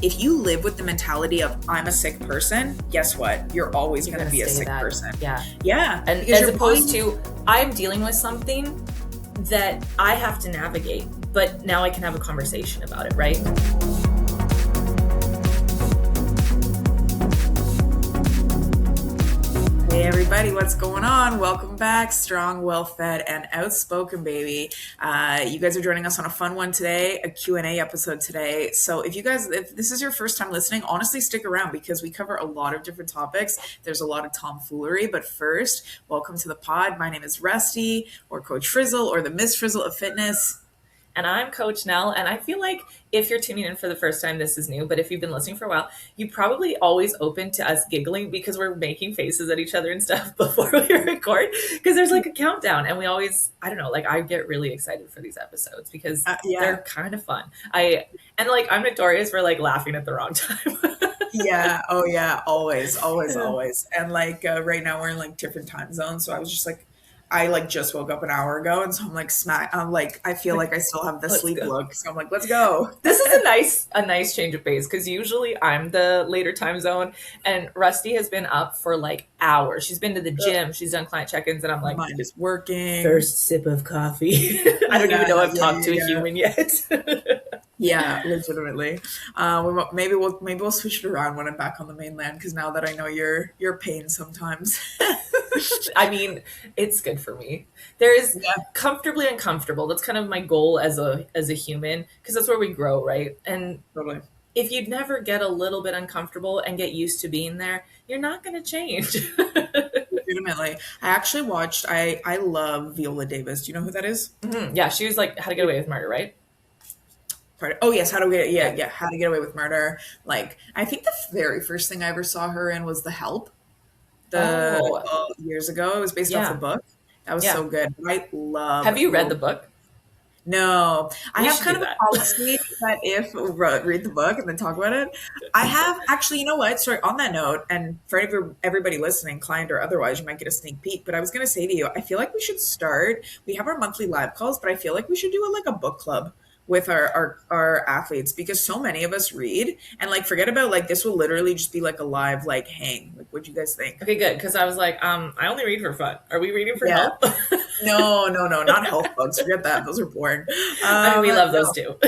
if you live with the mentality of I'm a sick person, guess what? You're always going to be a sick person. Yeah. Yeah. And as opposed to I'm dealing with something that I have to navigate, but now I can have a conversation about it, right? Hey everybody, what's going on? Welcome back, strong, well-fed, and outspoken, baby. You guys are joining us on a fun one today, a Q&A episode today. So if this is your first time listening, honestly stick around because we cover a lot of different topics. There's a lot of tomfoolery, but first, welcome to the pod. My name is Rusty, or Coach Frizzle, or the Miss Frizzle of Fitness. And I'm Coach Nell, and I feel like if you're tuning in for the first time, this is new, but if you've been listening for a while, you probably always open to us giggling because we're making faces at each other and stuff before we record, because there's like a countdown, and we always, I don't know, like I get really excited for these episodes because they're kind of fun. I'm notorious for like laughing at the wrong time. Yeah. Oh yeah. Always. And right now we're in like different time zones. So I was just like, I just woke up an hour ago, and so I'm like, I feel like I still have the sleep look. So I'm like, let's go. This is a nice change of pace, because usually I'm the later time zone, and Rusty has been up for like hours. She's been to the gym, she's done client check-ins, and I'm like, mind is working. First sip of coffee. I don't even know I've talked to a human yet. Yeah, legitimately. Maybe we'll switch it around when I'm back on the mainland, because now that I know your pain sometimes. I mean, it's good for me. There is comfortably uncomfortable. That's kind of my goal as a human, because that's where we grow, right? And totally. If you'd never get a little bit uncomfortable and get used to being there, you're not going to change. Legitimately. I actually watched, I love Viola Davis. Do you know who that is? Mm-hmm. Yeah, she was like How to Get Away with Murder, right? Oh yes, How to Get Away with Murder. Like, I think the very first thing I ever saw her in was The Help. Years ago. It was based off the book. That was so good. I love. Have you read the book? No, I have kind of a policy that if read the book and then talk about it. I have actually, you know what? Sorry, on that note, and for everybody listening, client or otherwise, you might get a sneak peek. But I was going to say to you, I feel like we should start. We have our monthly live calls, but I feel like we should do a book club with our athletes, because so many of us read, and forget about this will literally just be like a live hang. What do you guys think? Okay, good, because I was like, I only read for fun. Are we reading for help? No, not health books. Forget that. Those are boring. We love those too.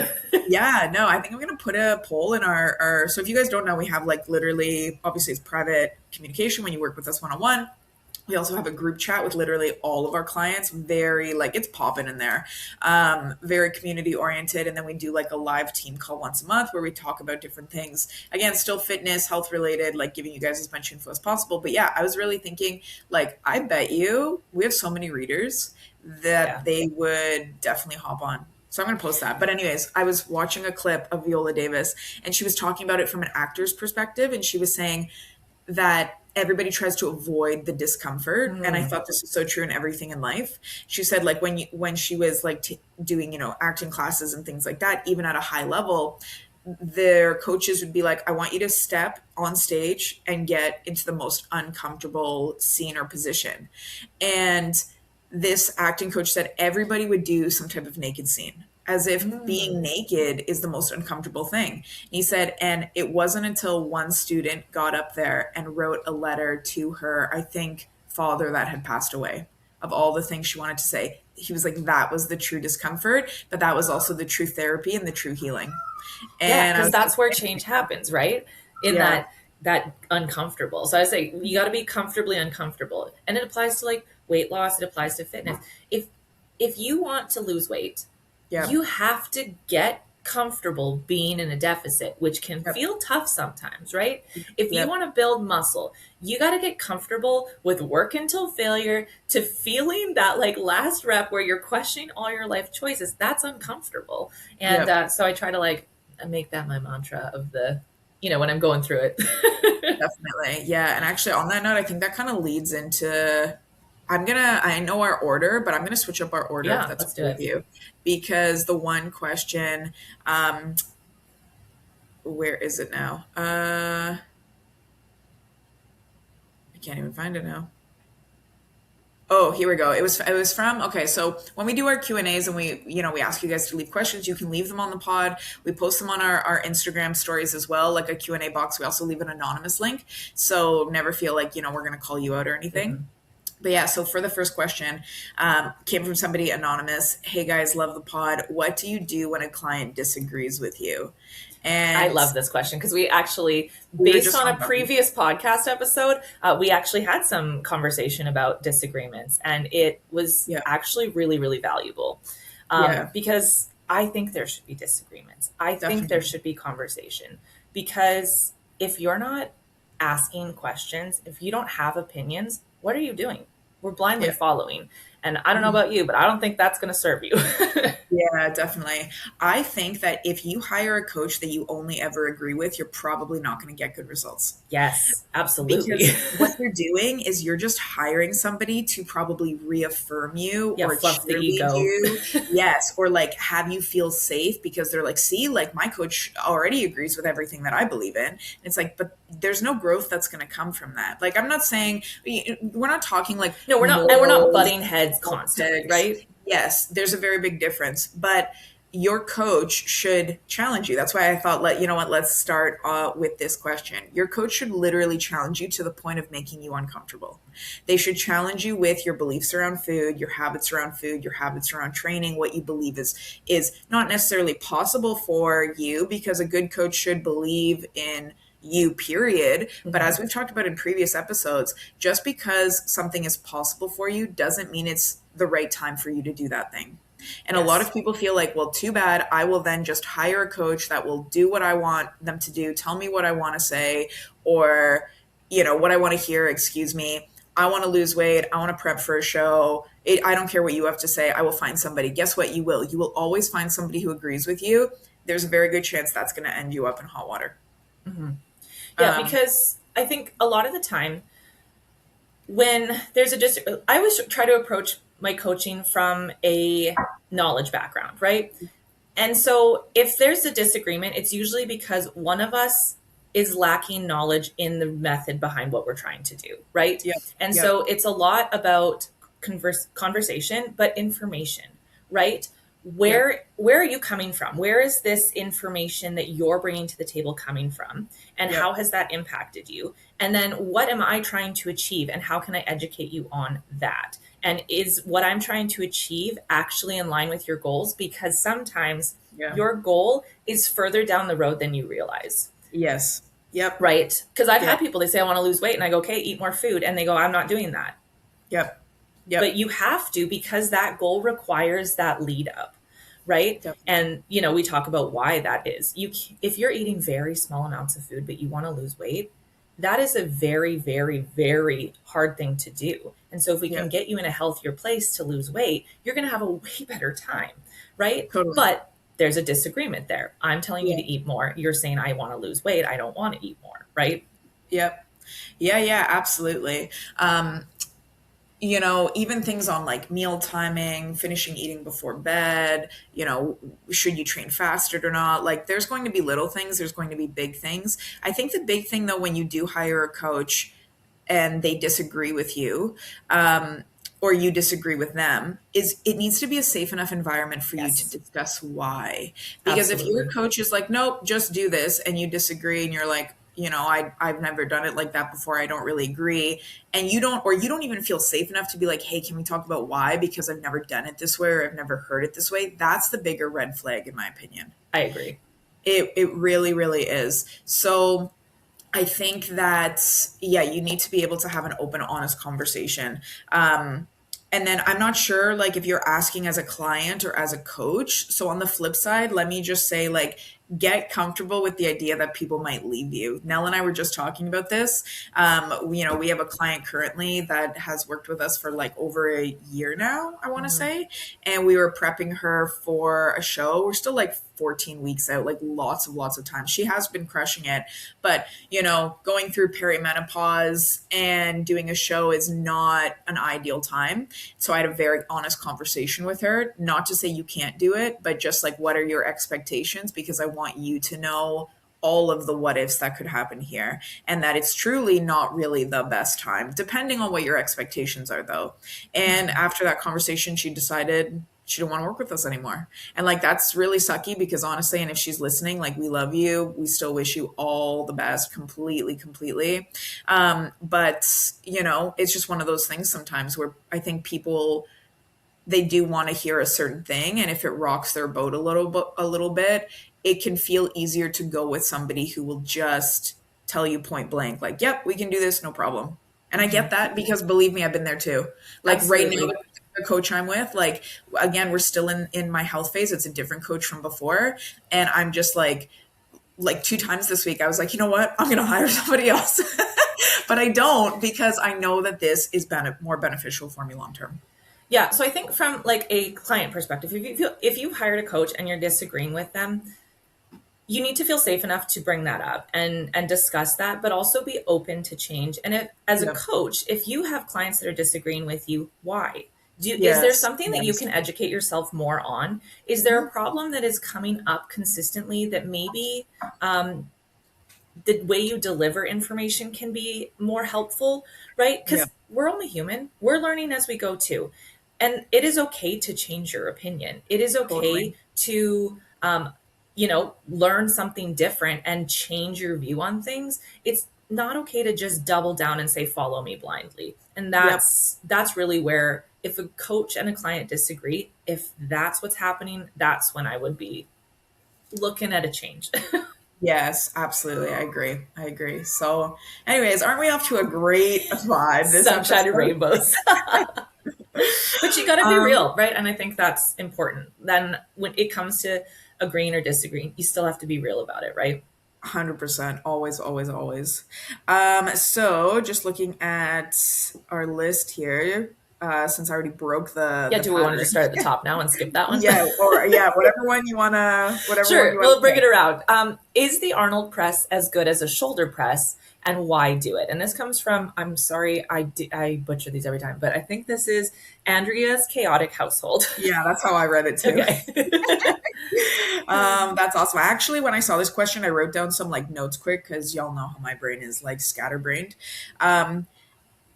Yeah, no, I think I'm gonna put a poll in our so if you guys don't know, we have literally, obviously it's private communication when you work with us one-on-one. We also have a group chat with literally all of our clients. Very it's popping in there. Very community oriented. And then we do a live team call once a month where we talk about different things. Again, still fitness, health related, giving you guys as much info as possible. But yeah, I was really thinking, I bet you we have so many readers that they would definitely hop on. So I'm going to post that. But anyways, I was watching a clip of Viola Davis, and she was talking about it from an actor's perspective. And she was saying that everybody tries to avoid the discomfort. And I thought this was so true in everything in life. She said when she was doing, acting classes and things like that, even at a high level, their coaches would be like, I want you to step on stage and get into the most uncomfortable scene or position. And this acting coach said everybody would do some type of naked scene, as if being naked is the most uncomfortable thing. And he said, and it wasn't until one student got up there and wrote a letter to her, I think, father that had passed away, of all the things she wanted to say. He was like, that was the true discomfort, but that was also the true therapy and the true healing. And because that's where change happens, right? In that uncomfortable. So I say, you got to be comfortably uncomfortable. And it applies to weight loss. It applies to fitness. If you want to lose weight, you have to get comfortable being in a deficit, which can feel tough sometimes, right? If you want to build muscle, you got to get comfortable with work until failure, to feeling that last rep where you're questioning all your life choices. That's uncomfortable. And so I try to make that my mantra of the, when I'm going through it. Definitely. Yeah. And actually on that note, I think that kind of leads into, I know our order, but I'm going to switch up our order if that's okay with you. Because the one question, where is it now? I can't even find it now. Oh, here we go. It was from, okay, so when we do our Q&As and we ask you guys to leave questions, you can leave them on the pod. We post them on our Instagram stories as well, like a Q&A box. We also leave an anonymous link. So never feel like, we're going to call you out or anything. Mhm. But yeah, so for the first question, came from somebody anonymous. Hey guys, love the pod. What do you do when a client disagrees with you? I And love this question because we actually, we were based just on talking a about this. previous podcast episode, we actually had some conversation about disagreements, and it was Yeah, actually really, really valuable yeah, because I think there should be disagreements. I think there definitely. should be conversation because if you're not asking questions, if you don't have opinions, what are you doing? We're blindly Yeah. following. And I don't know Mhm. about you, but I don't think that's going to serve you. Yeah, definitely. I think that if you hire a coach that you only ever agree with, you're probably not going to get good results. Yes, absolutely. Because what you're doing is you're just hiring somebody to probably reaffirm you Yeah, or fluff the cheerlead ego. you. Yes. Or like have you feel safe because they're like, see, like my coach already agrees with everything that I believe in. And it's like, but there's no growth that's going to come from that. Like, I'm not saying we're not talking like No, we're not, and we're not morals, butting heads constantly, politics. right? Yes, there's a very big difference. But your coach should challenge you. That's why I thought, let's start with this question. Your coach should literally challenge you to the point of making you uncomfortable. They should challenge you with your beliefs around food, your habits around food, your habits around training, what you believe is not necessarily possible for you, because a good coach should believe in you, period. But Mm-hmm. as we've talked about in previous episodes, just because something is possible for you doesn't mean it's the right time for you to do that thing. And a lot Yes. of people feel like, well, too bad. I will then just hire a coach that will do what I want them to do, tell me what I want to say, or, what I want to hear, excuse me. I want to lose weight. I want to prep for a show. I don't care what you have to say. I will find somebody. Guess what? You will. You will always find somebody who agrees with you. There's a very good chance that's going to end you up in hot water. Mm-hmm. Yeah, Um, because I think a lot of the time when there's a I always try to approach my coaching from a knowledge background, right? And so if there's a disagreement, it's usually because one of us is lacking knowledge in the method behind what we're trying to do, right? yep, And yep, so it's a lot about conversation, but information, right? yep, Where are you coming from? Where is this information that you're bringing to the table coming from? And how yep, has that impacted you? And then what am I trying to achieve? And how can I educate you on that? And is what I'm trying to achieve actually in line with your goals? Because sometimes yeah, your goal is further down the road than you realize, yes, yep, right? Because I've had yep, people, they say, I want to lose weight. And I go, okay, eat more food. And they go, I'm not doing that. yep, But yep, you have to, because that goal requires that lead up, right? definitely. And we talk about why that is. If you're eating very small amounts of food but you want to lose weight, that is a very, very, very hard thing to do. And so if we can Yep, get you in a healthier place to lose weight, you're going to have a way better time, right? totally. But there's a disagreement there. I'm telling you Yeah, to eat more. You're saying I want to lose weight. I don't want to eat more, right? yep. Yeah, yeah, absolutely. Even things on like meal timing, finishing eating before bed, should you train fasted or not? Like there's going to be little things, there's going to be big things. I think the big thing though, when you do hire a coach and they disagree with you, or you disagree with them, is it needs to be a safe enough environment for you to Yes, discuss why. Because if your absolutely. coach is like, nope, just do this, and you disagree, and you're like, I've never done it like that before. I don't really agree. And you don't even feel safe enough to be like, hey, can we talk about why? Because I've never done it this way or I've never heard it this way. That's the bigger red flag, in my opinion. I agree. It really, really is. So I think that, yeah, you need to be able to have an open, honest conversation. And then I'm not sure, like, if you're asking as a client or as a coach. So on the flip side, let me just say, like, get comfortable with the idea that people might leave you. Nell and I were just talking about this. We have a client currently that has worked with us for like over a year now, I want to Mhm. say. And we were prepping her for a show. We're still like 14 weeks out, like lots of time. She has been crushing it. But, going through perimenopause and doing a show is not an ideal time. So I had a very honest conversation with her, not to say you can't do it, but just like, what are your expectations? Because I want you to know all of the what ifs that could happen here, and that it's truly not really the best time, depending on what your expectations are, though. And after that conversation, she decided she didn't want to work with us anymore. And like, that's really sucky because honestly, and if she's listening, like, we love you. We still wish you all the best, completely, completely. But, you know, it's just one of those things sometimes where I think people, they do want to hear a certain thing, and if it rocks their boat a little bit, it can feel easier to go with somebody who will just tell you point blank, like, yep, we can do this, no problem. And I get that because believe me, I've been there too. Like right now, Absolutely. the coach I'm with, like, again, we're still in my health phase. It's a different coach from before, and I'm just like 2 times this week I was like, you know what, I'm gonna hire somebody else. But I don't, because I know that this is more beneficial for me long term. Yeah. So I think from like a client perspective, if you hired a coach and you're disagreeing with them, you need to feel safe enough to bring that up and discuss that, but also be open to change. And if, as a Yep. coach, if you have clients that are disagreeing with you, why? Is there Yes. something that you Yes. can educate yourself more on? Is there a problem that is coming up consistently that maybe the way you deliver information can be more helpful, right? Yeah. Because we're only human. We're learning as we go too. And it is okay to change your opinion. It is Totally. okay to, learn something different and change your view on things. It's not okay to just double down and say, follow me blindly. And Yep. that's really where, if a coach and a client disagree, if that's what's happening, that's when I would be looking at a change. Yes, absolutely. I agree. I agree. So, anyways, aren't we off to a great vibe this Sunshine and episode? rainbows. But you got to be Um, real, right? And I think that's important. Then when it comes to agreeing or disagreeing, you still have to be real about it, right? 100%. Always, always, always. So just looking at our list here, since I already broke the Yeah, the do we want to pattern. just start at the top now and skip that one? Yeah, or yeah, whatever one Sure, you we'll wanna bring pick. it around. Is the Arnold press as good as a shoulder press, and why do it? And this comes from, I'm sorry, I butcher these every time, but I think this is Andrea's chaotic household. Yeah, that's how I read it too. Okay. That's awesome. Actually, when I saw this question, I wrote down some like notes quick because y'all know how my brain is like scatterbrained. Um,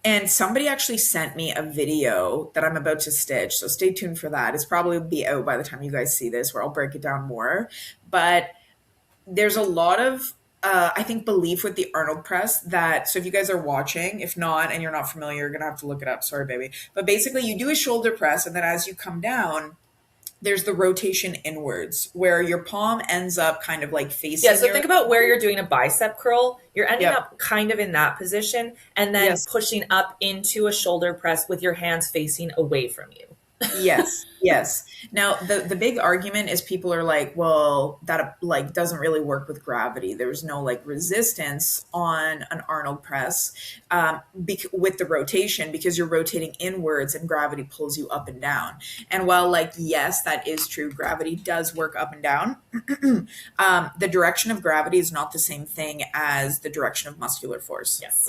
and somebody actually sent me a video that I'm about to stitch. So stay tuned for that. It's probably be out by the time you guys see this, where I'll break it down more. But there's a lot of I think belief with the Arnold press that, so if you guys are watching, if not, and you're not familiar, you're gonna have to look it up. Sorry, baby. But basically you do a shoulder press, and then as you come down, there's the rotation inwards where your palm ends up kind of like Yeah, facing so your. think about where you're doing a bicep curl. You're ending Yep. up kind of in that position and then Yes. pushing up into a shoulder press with your hands facing away from you. Yes, yes. Now the big argument is people are like, well, that like doesn't really work with gravity. There's no like resistance on an Arnold press, with the rotation, because you're rotating inwards and gravity pulls you up and down. And while like yes, that is true, gravity does work up and down. The direction of gravity is not the same thing as the direction of muscular force. Yes.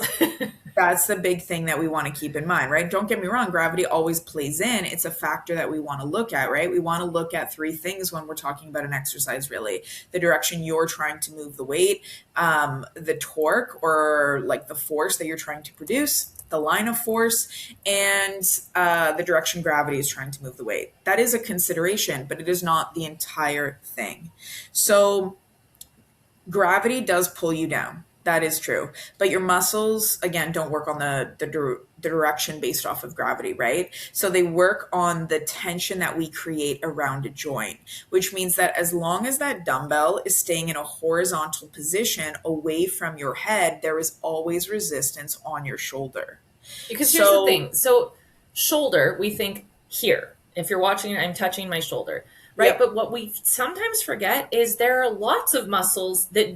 That's the big thing that we want to keep in mind, right? Don't get me wrong, gravity always plays in. It's a factor that we want to look at, right? We want to look at three things when we're talking about an exercise, really: the direction you're trying to move the weight, the torque or like the force that you're trying to produce, the line of force, and the direction gravity is trying to move the weight. That is a consideration, but it is not the entire thing. So, gravity does pull you down. That is true. But your muscles, again, don't work on the direction based off of gravity, right? So they work on the tension that we create around a joint, which means that as long as that dumbbell is staying in a horizontal position away from your head, there is always resistance on your shoulder. Because here's the So, thing. So, shoulder, we think here. If you're watching, I'm touching my shoulder, right? yep, But what we sometimes forget is there are lots of muscles that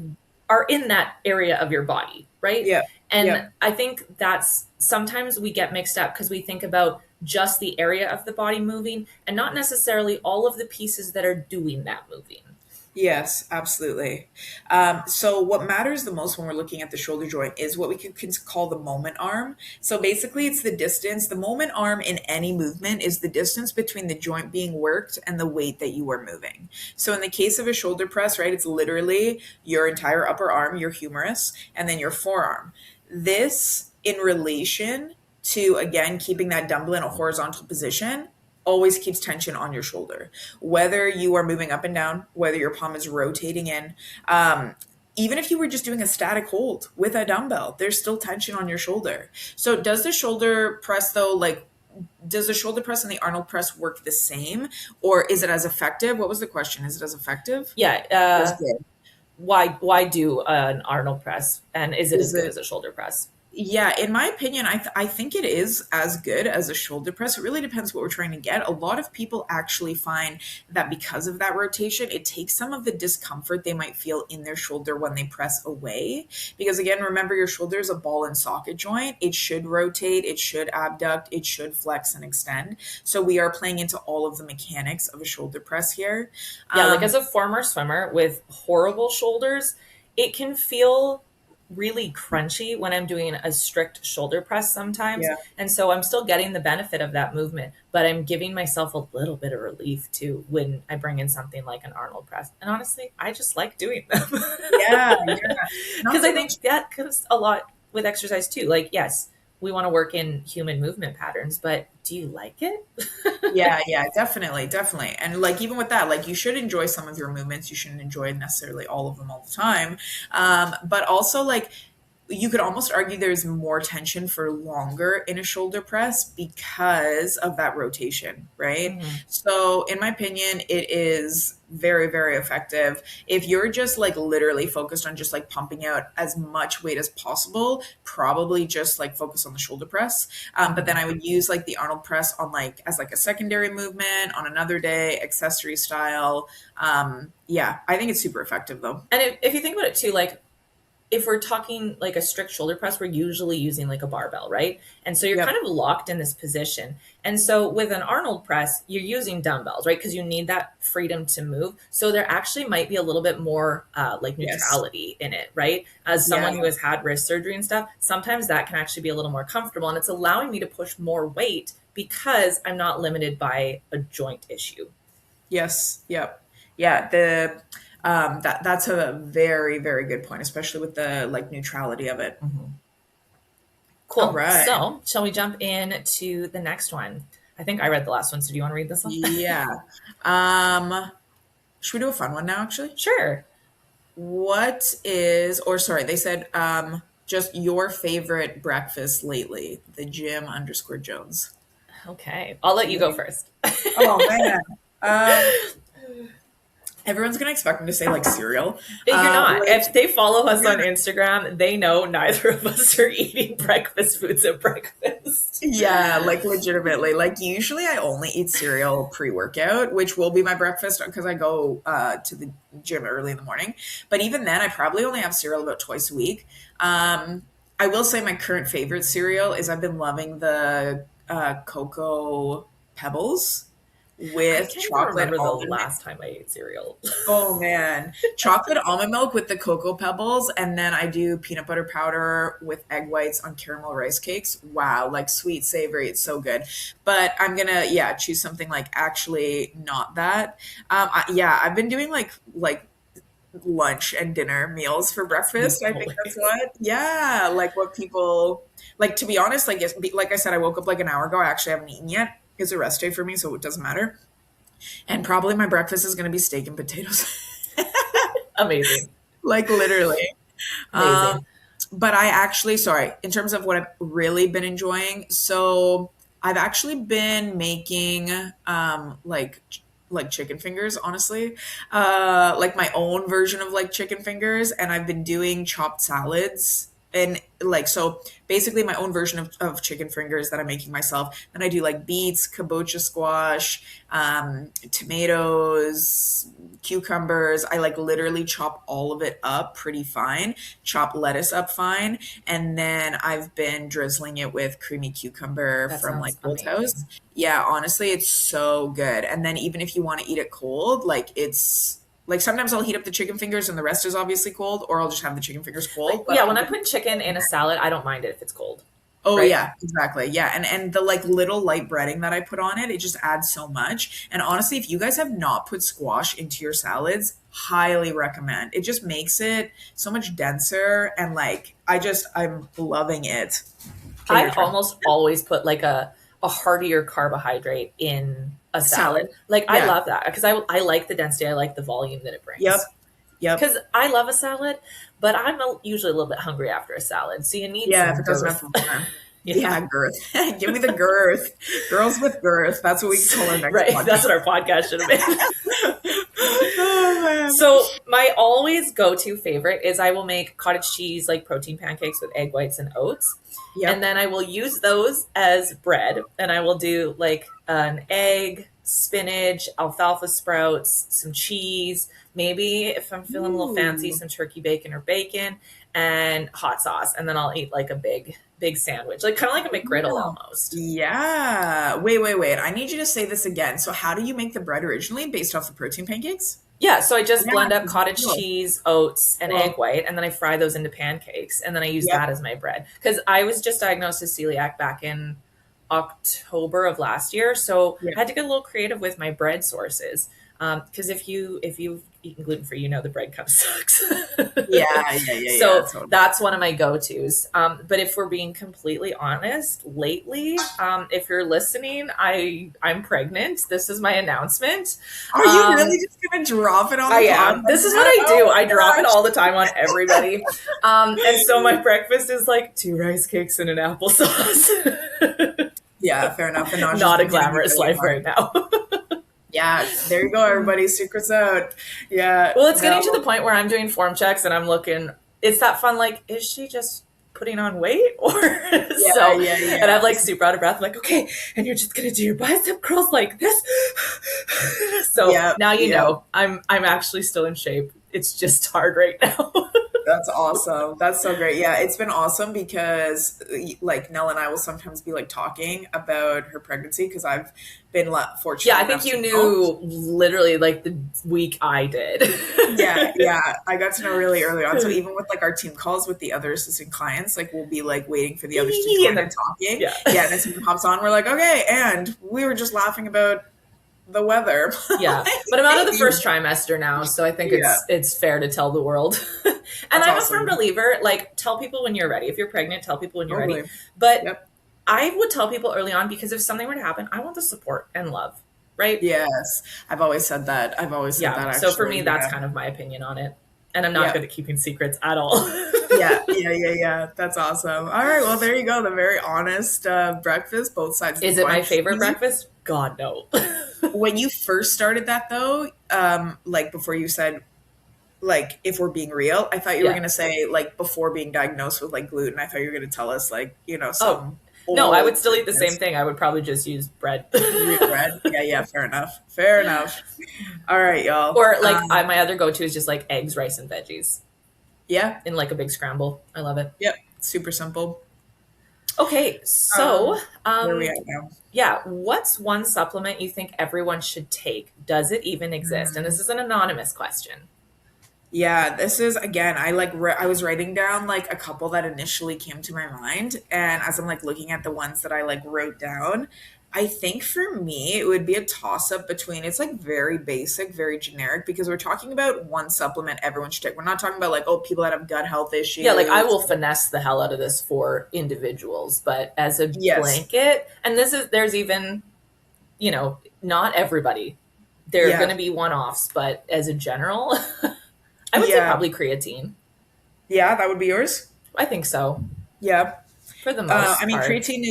are in that area of your body, right? yep, And yep. I think that's sometimes we get mixed up because we think about just the area of the body moving and not necessarily all of the pieces that are doing that moving. Yes, absolutely. So what matters the most when we're looking at the shoulder joint is what we can call the moment arm. So basically, it's the distance. The moment arm in any movement is the distance between the joint being worked and the weight that you are moving. So in the case of a shoulder press, right, it's literally your entire upper arm, your humerus, and then your forearm. This in relation to, again, keeping that dumbbell in a horizontal position always keeps tension on your shoulder, whether you are moving up and down, whether your palm is rotating in. Even if you were just doing a static hold with a dumbbell, there's still tension on your shoulder. So does the shoulder press though, like, does the shoulder press and the Arnold press work the same, or is it as effective? What was the question? Is it as effective? Yeah. As good? Why do an Arnold press, and is it as Is good it? as a shoulder press? Yeah, in my opinion, I think it is as good as a shoulder press. It really depends what we're trying to get. A lot of people actually find that because of that rotation, it takes some of the discomfort they might feel in their shoulder when they press away. Because again, remember your shoulder is a ball and socket joint. It should rotate, it should abduct, it should flex and extend. So we are playing into all of the mechanics of a shoulder press here. Yeah, like Um, as a former swimmer with horrible shoulders, it can feel really crunchy when I'm doing a strict shoulder press sometimes. yeah. And so I'm still getting the benefit of that movement, but I'm giving myself a little bit of relief too when I bring in something like an Arnold press. And honestly, I just like doing them. Yeah, yeah. Not Because I to think mention, that comes a lot with exercise too. Like, yes, we want to work in human movement patterns, but do you like it? yeah, yeah, definitely, definitely. And like even with that, like you should enjoy some of your movements. You shouldn't enjoy necessarily all of them all the time. But also like you could almost argue there's more tension for longer in a shoulder press because of that rotation, right? Mhm. So, in my opinion, it is very, very effective. If you're just like literally focused on just like pumping out as much weight as possible, probably just like focus on the shoulder press. But then Mhm. I would use like the Arnold press on like as like a secondary movement on another day, accessory style. Yeah, I think it's super effective though. And if you think about it too, like if we're talking like a strict shoulder press, we're usually using like a barbell, right? And so you're kind Yep. of locked in this position. And so with an Arnold press, you're using dumbbells, right? Because you need that freedom to move. So there actually might be a little bit more like Yes. neutrality in it, right? As Yeah. someone who has had wrist surgery and stuff, sometimes that can actually be a little more comfortable. And it's allowing me to push more weight because I'm not limited by a joint issue. Yes. Yep. Yeah. That's a very, very good point, especially with the like neutrality of it. Mhm. All Cool. right. So, shall we jump in to the next one? I think I read the last one. So, do you want to read this one? Yeah. Um, should we do a fun one now, actually? Sure. What is, or sorry, they said just your favorite breakfast lately, the Jim underscore Jones. Okay. I'll let you go first. Oh man. Um, everyone's gonna expect me to say like cereal. You're not. Which If they follow us yeah, on Instagram, they know neither of us are eating breakfast foods at breakfast. yeah, like legitimately. Like usually I only eat cereal pre-workout, which will be my breakfast because I go to the gym early in the morning. But even then I probably only have cereal about twice a week. I will say my current favorite cereal is I've been loving the Cocoa Pebbles I with can't even chocolate remember the almond. last time I ate cereal. Oh man, chocolate almond milk with the cocoa pebbles, and then I do peanut butter powder with egg whites on caramel rice cakes. Wow, like sweet savory, it's so good. But I'm gonna yeah choose something like actually not that. Yeah, I've been doing like lunch and dinner meals for breakfast. I think that's Always. what yeah like what people like to be honest like like I said I woke up like an hour ago. I actually haven't eaten yet. It's a rest day for me, so it doesn't matter. And probably my breakfast is going to be steak and potatoes. Amazing. Like literally. Um, Amazing. but I actually, sorry, in terms of what I've really been enjoying, so I've actually been making like chicken fingers, honestly. Like my own version of like chicken fingers, and I've been doing chopped salads. And like so basically my own version of chicken fingers that I'm making myself. Then I do like beets, kabocha squash, tomatoes, cucumbers. I like literally chop all of it up pretty fine, chop lettuce up fine, and then I've been drizzling it with creamy cucumber That from like sounds Old House. amazing. Yeah, honestly, it's so good. And then even if you want to eat it cold, like it's Like sometimes I'll heat up the chicken fingers and the rest is obviously cold, or I'll just have the chicken fingers Like, cold. But yeah, I'm when I'm gonna. putting chicken in a salad, I don't mind it if it's cold, Oh right? yeah, exactly. Yeah, and the like little light breading that I put on it, it just adds so much. And honestly, if you guys have not put squash into your salads, highly recommend. It just makes it so much denser and like I'm loving it. Okay, I your turn. almost always put like a heartier carbohydrate in a salad. Salad. Like I Yeah. love that because I like the density, I like the volume that it brings. Yep. Yep. Because I love a salad, but usually a little bit hungry after a salad, so you need Yeah, if some it doesn't have girth. to. Yeah, Yeah, girth. Give me the girth. Girls with girth. That's what we can call our next right. That's podcast. what our podcast should have been. Oh man. So my always go-to favorite is I will make cottage cheese like protein pancakes with egg whites and oats. And Yep. then I will use those as bread and I will do like an egg, spinach, alfalfa sprouts, some cheese, maybe if I'm feeling a little fancy, Ooh. some turkey bacon or bacon and hot sauce. And then I'll eat like a big sandwich, like kind of like a McGriddle Yeah. almost. Yeah. Wait. I need you to say this again. So how do you make the bread originally based off the protein pancakes? Yeah, so I just Yeah. blend up cottage cheese, oats, and egg Well, white, and then I fry those into pancakes, and then I use yep. that as my bread. Because I was just diagnosed as celiac back in October of last year, so Yeah. I had to get a little creative with my bread sources. Because if you've eaten gluten free, you know the bread kind of sucks. Yeah. So Totally. that's one of my go tos. But if we're being completely honest, lately, if you're listening, I'm pregnant. This is my announcement. Are you Um, really just gonna drop it on I the am. podcast? This is what I do. Oh I my drop it gosh. all the time on everybody. And so my breakfast is like 2 rice cakes and an applesauce. Yeah, fair enough. And not just Not a beginning to glamorous really life hard. right now. Yeah, there you go, everybody. Secrets out. Yeah, Well, it's getting to the no. point where I'm doing form checks and I'm looking. It's that fun. Like, is she just putting on weight, or Yeah, so? yeah, And I'm yeah. like super out of breath. I'm like, okay, and you're just gonna do your bicep curls like this. So Yep, now you yep. know I'm actually still in shape. It's just hard right now. That's awesome. That's so great. Yeah, it's been awesome because like Nell and I will sometimes be like talking about her pregnancy because I've been Yeah, fortunate I think enough you to know. knew literally like the week I did. Yeah. I got to know really early on. So even with like our team calls with the other assistant clients, like we'll be like waiting for the others to And join and then, talking. yeah. Yeah, and then someone hops on, we're like, okay, and we were just laughing about the weather. Yeah, but I'm out of the first trimester now, so I think Yeah, it's fair to tell the world. And that's I'm a firm awesome. believer, like tell people when you're ready. If you're pregnant, tell people when you're ready. Totally. But Yep. I would tell people early on because if something were to happen, I want the support and love, right? Yes. I've always said that. I've always said Yeah. that So for me, actually. that's Yeah. kind of my opinion on it. And I'm not Yeah. good at keeping secrets at all. Yeah. That's awesome. All right. Well, there you go. The very honest breakfast, both sides of Is the it my coin. favorite breakfast? God, no. When you first started that, though, like before you said, like, if we're being real, I thought you were Yeah. going to say, like, before being diagnosed with, like, gluten, I thought you were going to tell us, like, Oh, some no, I old would still eat the same secrets. thing. I would probably just use bread. Real bread. Yeah. Fair enough. Fair enough. All right, y'all. Or like my other go to is just like eggs, rice, and veggies Yeah. in like a big scramble. I love it. Yep. Super simple. Okay, so Where are we at now? yeah, what's one supplement you think everyone should take? Does it even exist? And this is an anonymous question. Yeah, this is again. I was writing down like a couple that initially came to my mind, and as I'm like looking at the ones that I like wrote down, I think for me it would be a toss up between it's like very basic, very generic because we're talking about one supplement everyone should take. We're not talking about like oh people that have gut health Yeah, like I issues. will finesse the hell out of this for individuals, but as a Yes, blanket, and there's even, not everybody. There are going yeah, to be one-offs, but as a general, I would say yeah, probably creatine. yeah. That would be yours. I think so, Yeah. for the most I mean, part. creatine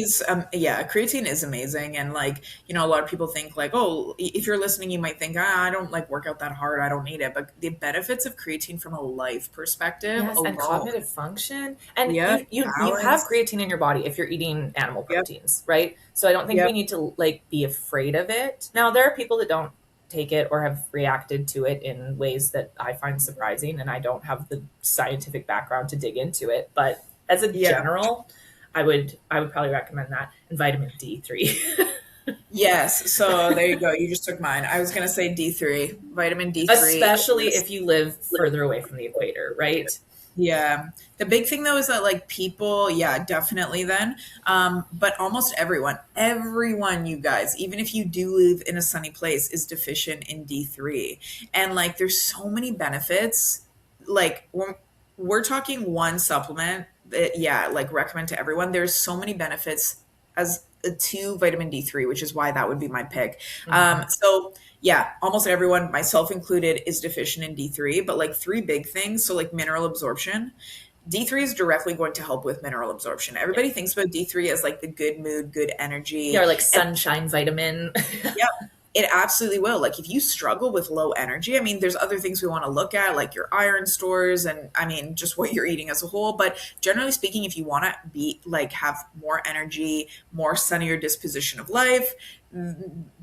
is amazing, and like a lot of people think like, oh, if you're listening, you might think, I don't like work out that hard, I don't need it. But the benefits of creatine from a life perspective Yes, and alone, cognitive function. And yeah, you have balance, creatine in your body if you're eating animal yep, proteins, right? So I don't think we yep, need to like be afraid of it. Now there are people that don't take it or have reacted to it in ways that I find surprising and I don't have the scientific background to dig into it, but as a yeah. general, I would probably recommend that and vitamin D3. Yes. So there you go. You just took mine. I was going to say D3. Vitamin D3 Especially is if you live further away from the equator, right? yeah. The big thing though is that like people, yeah, definitely then. But almost everyone, you guys, even if you do live in a sunny place, is deficient in D3. And like there's so many benefits. Like we're talking one supplement that, yeah, like recommend to everyone. There's so many benefits as to vitamin D3, which is why that would be my pick. Mm-hmm. So yeah, almost everyone, myself included, is deficient in D3, but like three big things. So, like mineral absorption. D3 is directly going to help with mineral absorption. Yeah. Everybody thinks about D3 as like the good mood, good Yeah, energy. or like And sunshine vitamin. yeah, it absolutely will. Like if you struggle with low energy, I mean, there's other things we want to look at, like your iron stores and I mean, just what you're eating as a whole. But generally speaking, if you want to be like have more energy, more sunnier disposition of life,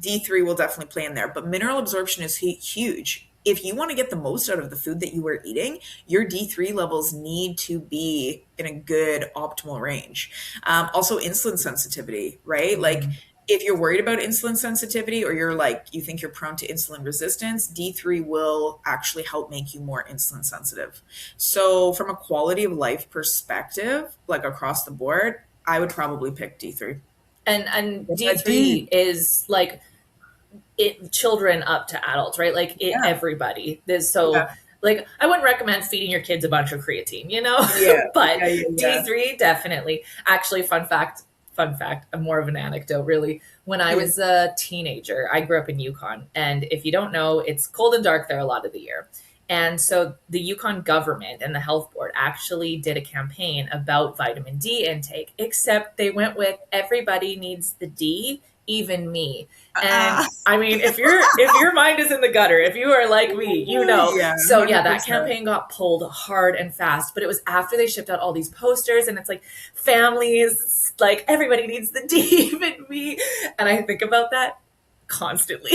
D3 will definitely play in there. But mineral absorption is huge. If you want to get the most out of the food that you are eating, your D3 levels need to be in a good optimal range. Also, insulin sensitivity, right? Like, Mm. if you're worried about insulin sensitivity or you're like you think you're prone to insulin resistance, D3 will actually help make you more insulin sensitive. So from a quality of life perspective, like across the board, I would probably pick D3. And Yes, I D3 did. is like it children up to adults, right? Like it Yeah. everybody. There's so Yeah. like I wouldn't recommend feeding your kids a bunch of creatine, you know? Yeah. But Yeah. Yeah. Yeah. D3 definitely. Actually, fun fact, more of an anecdote really. When I Yeah. was a teenager, I grew up in Yukon, and if you don't know, it's cold and dark there a lot of the year. And so the Yukon government and the health board actually did a campaign about vitamin D intake, except they went with everybody needs the D, even me. And Uh, I mean, if your mind is in the gutter, if you are like me, you know. yeah. So yeah, that 100%. campaign got pulled hard and fast, but it was after they shipped out all these posters, and it's like families, like everybody needs the D, even me. And I think about that constantly.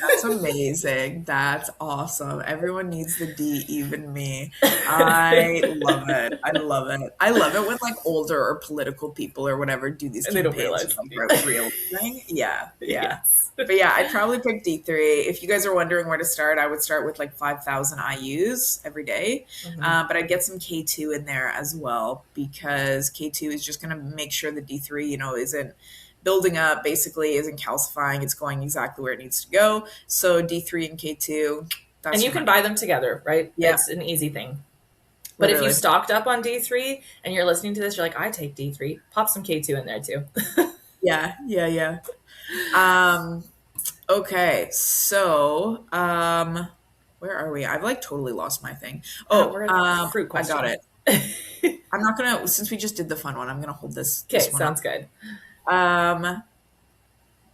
That's amazing. That's awesome. Everyone needs the D, even me. I love it. I love it. I love it when like older or political people or whatever do these And they don't campaigns realize you about real thing. Yeah, yeah. yes. But yeah, I'd probably pick D3. If you guys are wondering where to start, I would start with like 5,000 IUs every day. Mhm. But I'd get some K2 in there as well because K2 is just going to make sure the D3, isn't building up, basically isn't calcifying. It's going exactly where it needs to go. So D3 and K2, And that's you for can my, buy them together, right? yeah, It's an easy thing. But if you literally. stocked up on D3 and you're listening to this, you're like, I take D3, pop some K2 in there too. Yeah, yeah, yeah. Um, okay, so where are we? I've like totally lost my thing. We're Oh, at fruit I got questions. it. I'm not gonna since we just did the fun one, I'm gonna hold this Okay, one up. sounds good. Um,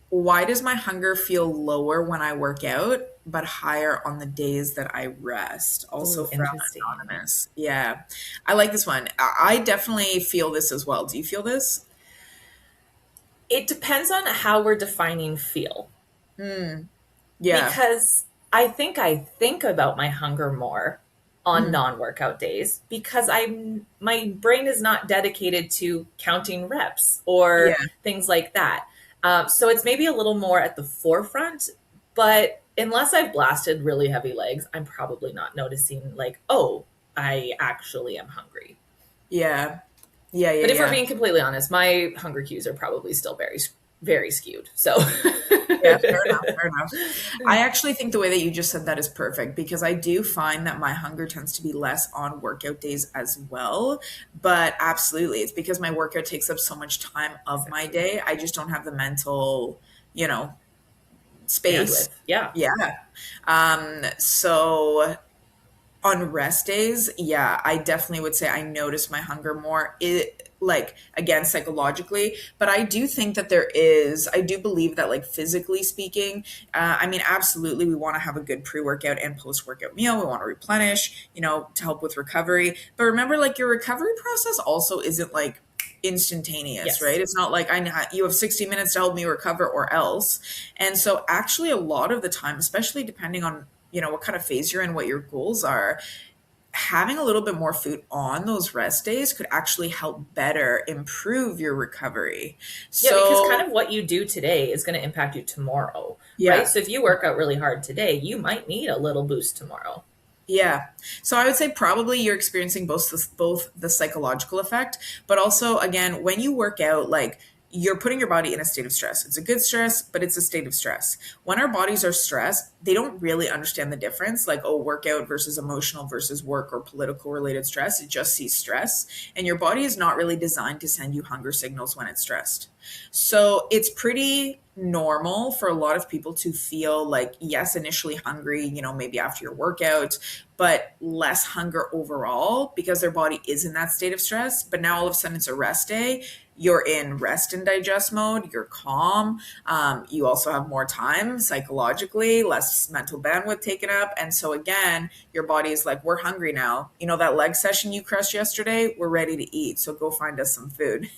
why does my hunger feel lower when I work out, but higher on the days that I rest? Also Oh, from interesting. Anonymous. Yeah. I like this one. I definitely feel this as well. Do you feel this? It depends on how we're defining feel. Hmm. Yeah. Because I think about my hunger more on Mhm. non-workout days because my brain is not dedicated to counting reps Yeah. or things like that. So it's maybe a little more at the forefront, but unless I've blasted really heavy legs, I'm probably not noticing like, oh, I actually am hungry. Yeah. Yeah. Yeah. But if we're Yeah. being completely honest, my hunger cues are probably still very skewed. So Yeah, fair enough, fair enough. I actually think the way that you just said that is perfect because I do find that my hunger tends to be less on workout days as well. But absolutely, it's because my workout takes up so much time of my exactly. day. I just don't have the mental, you know, space. Bandwidth. Yeah. Yeah. So on rest days, yeah, I definitely would say I notice my hunger more. It like again psychologically, but I do think that I do believe that like physically speaking, I mean, absolutely, we want to have a good pre-workout and post-workout meal. We want to replenish, to help with recovery. But remember, like your recovery process also isn't like instantaneous, Yes. right? It's not like you have 60 minutes to help me recover or else. And so actually a lot of the time, especially depending on what kind of phase you're in, what your goals are, having a little bit more food on those rest days could actually help better improve your recovery. Yeah, because kind So, of what you do today is going to impact you tomorrow, right? yeah. So if you work out really hard today, you might need a little boost tomorrow. Yeah. So I would say probably you're experiencing both the psychological effect, but also again, when you work out, like you're putting your body in a state of stress. It's a good stress, but it's a state of stress. When our bodies are stressed, they don't really understand the difference, like, oh, workout versus emotional versus work or political related stress. It just sees stress. And your body is not really designed to send you hunger signals when it's stressed. So it's pretty normal for a lot of people to feel like, yes, initially hungry, maybe after your workout, but less hunger overall because their body is in that state of stress. But now all of a sudden it's a rest day. You're in rest and digest mode. You're calm. You also have more time psychologically, less mental bandwidth taken up. And so, again, your body is like, we're hungry now. That leg session you crushed yesterday, we're ready to eat. So go find us some food.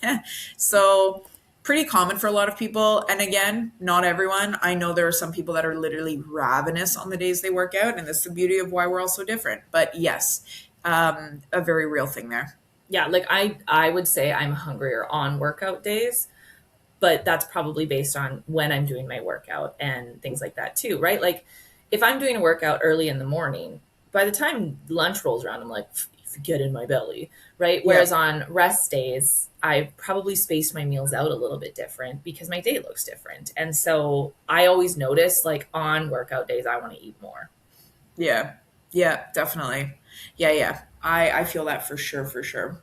So, pretty common for a lot of people. And again, not everyone. I know there are some people that are literally ravenous on the days they work out. And this is the beauty of why we're all so different. But yes, a very real thing there. Yeah, like I would say I'm hungrier on workout days, but that's probably based on when I'm doing my workout and things like that too, right? Like if I'm doing a workout early in the morning, by the time lunch rolls around, I'm like, get in my belly, right? Yeah. Whereas on rest days, I probably spaced my meals out a little bit different because my day looks different. And so I always notice like on workout days, I want to eat more. Yeah. Yeah, definitely. Yeah, yeah. I feel that for sure, for sure.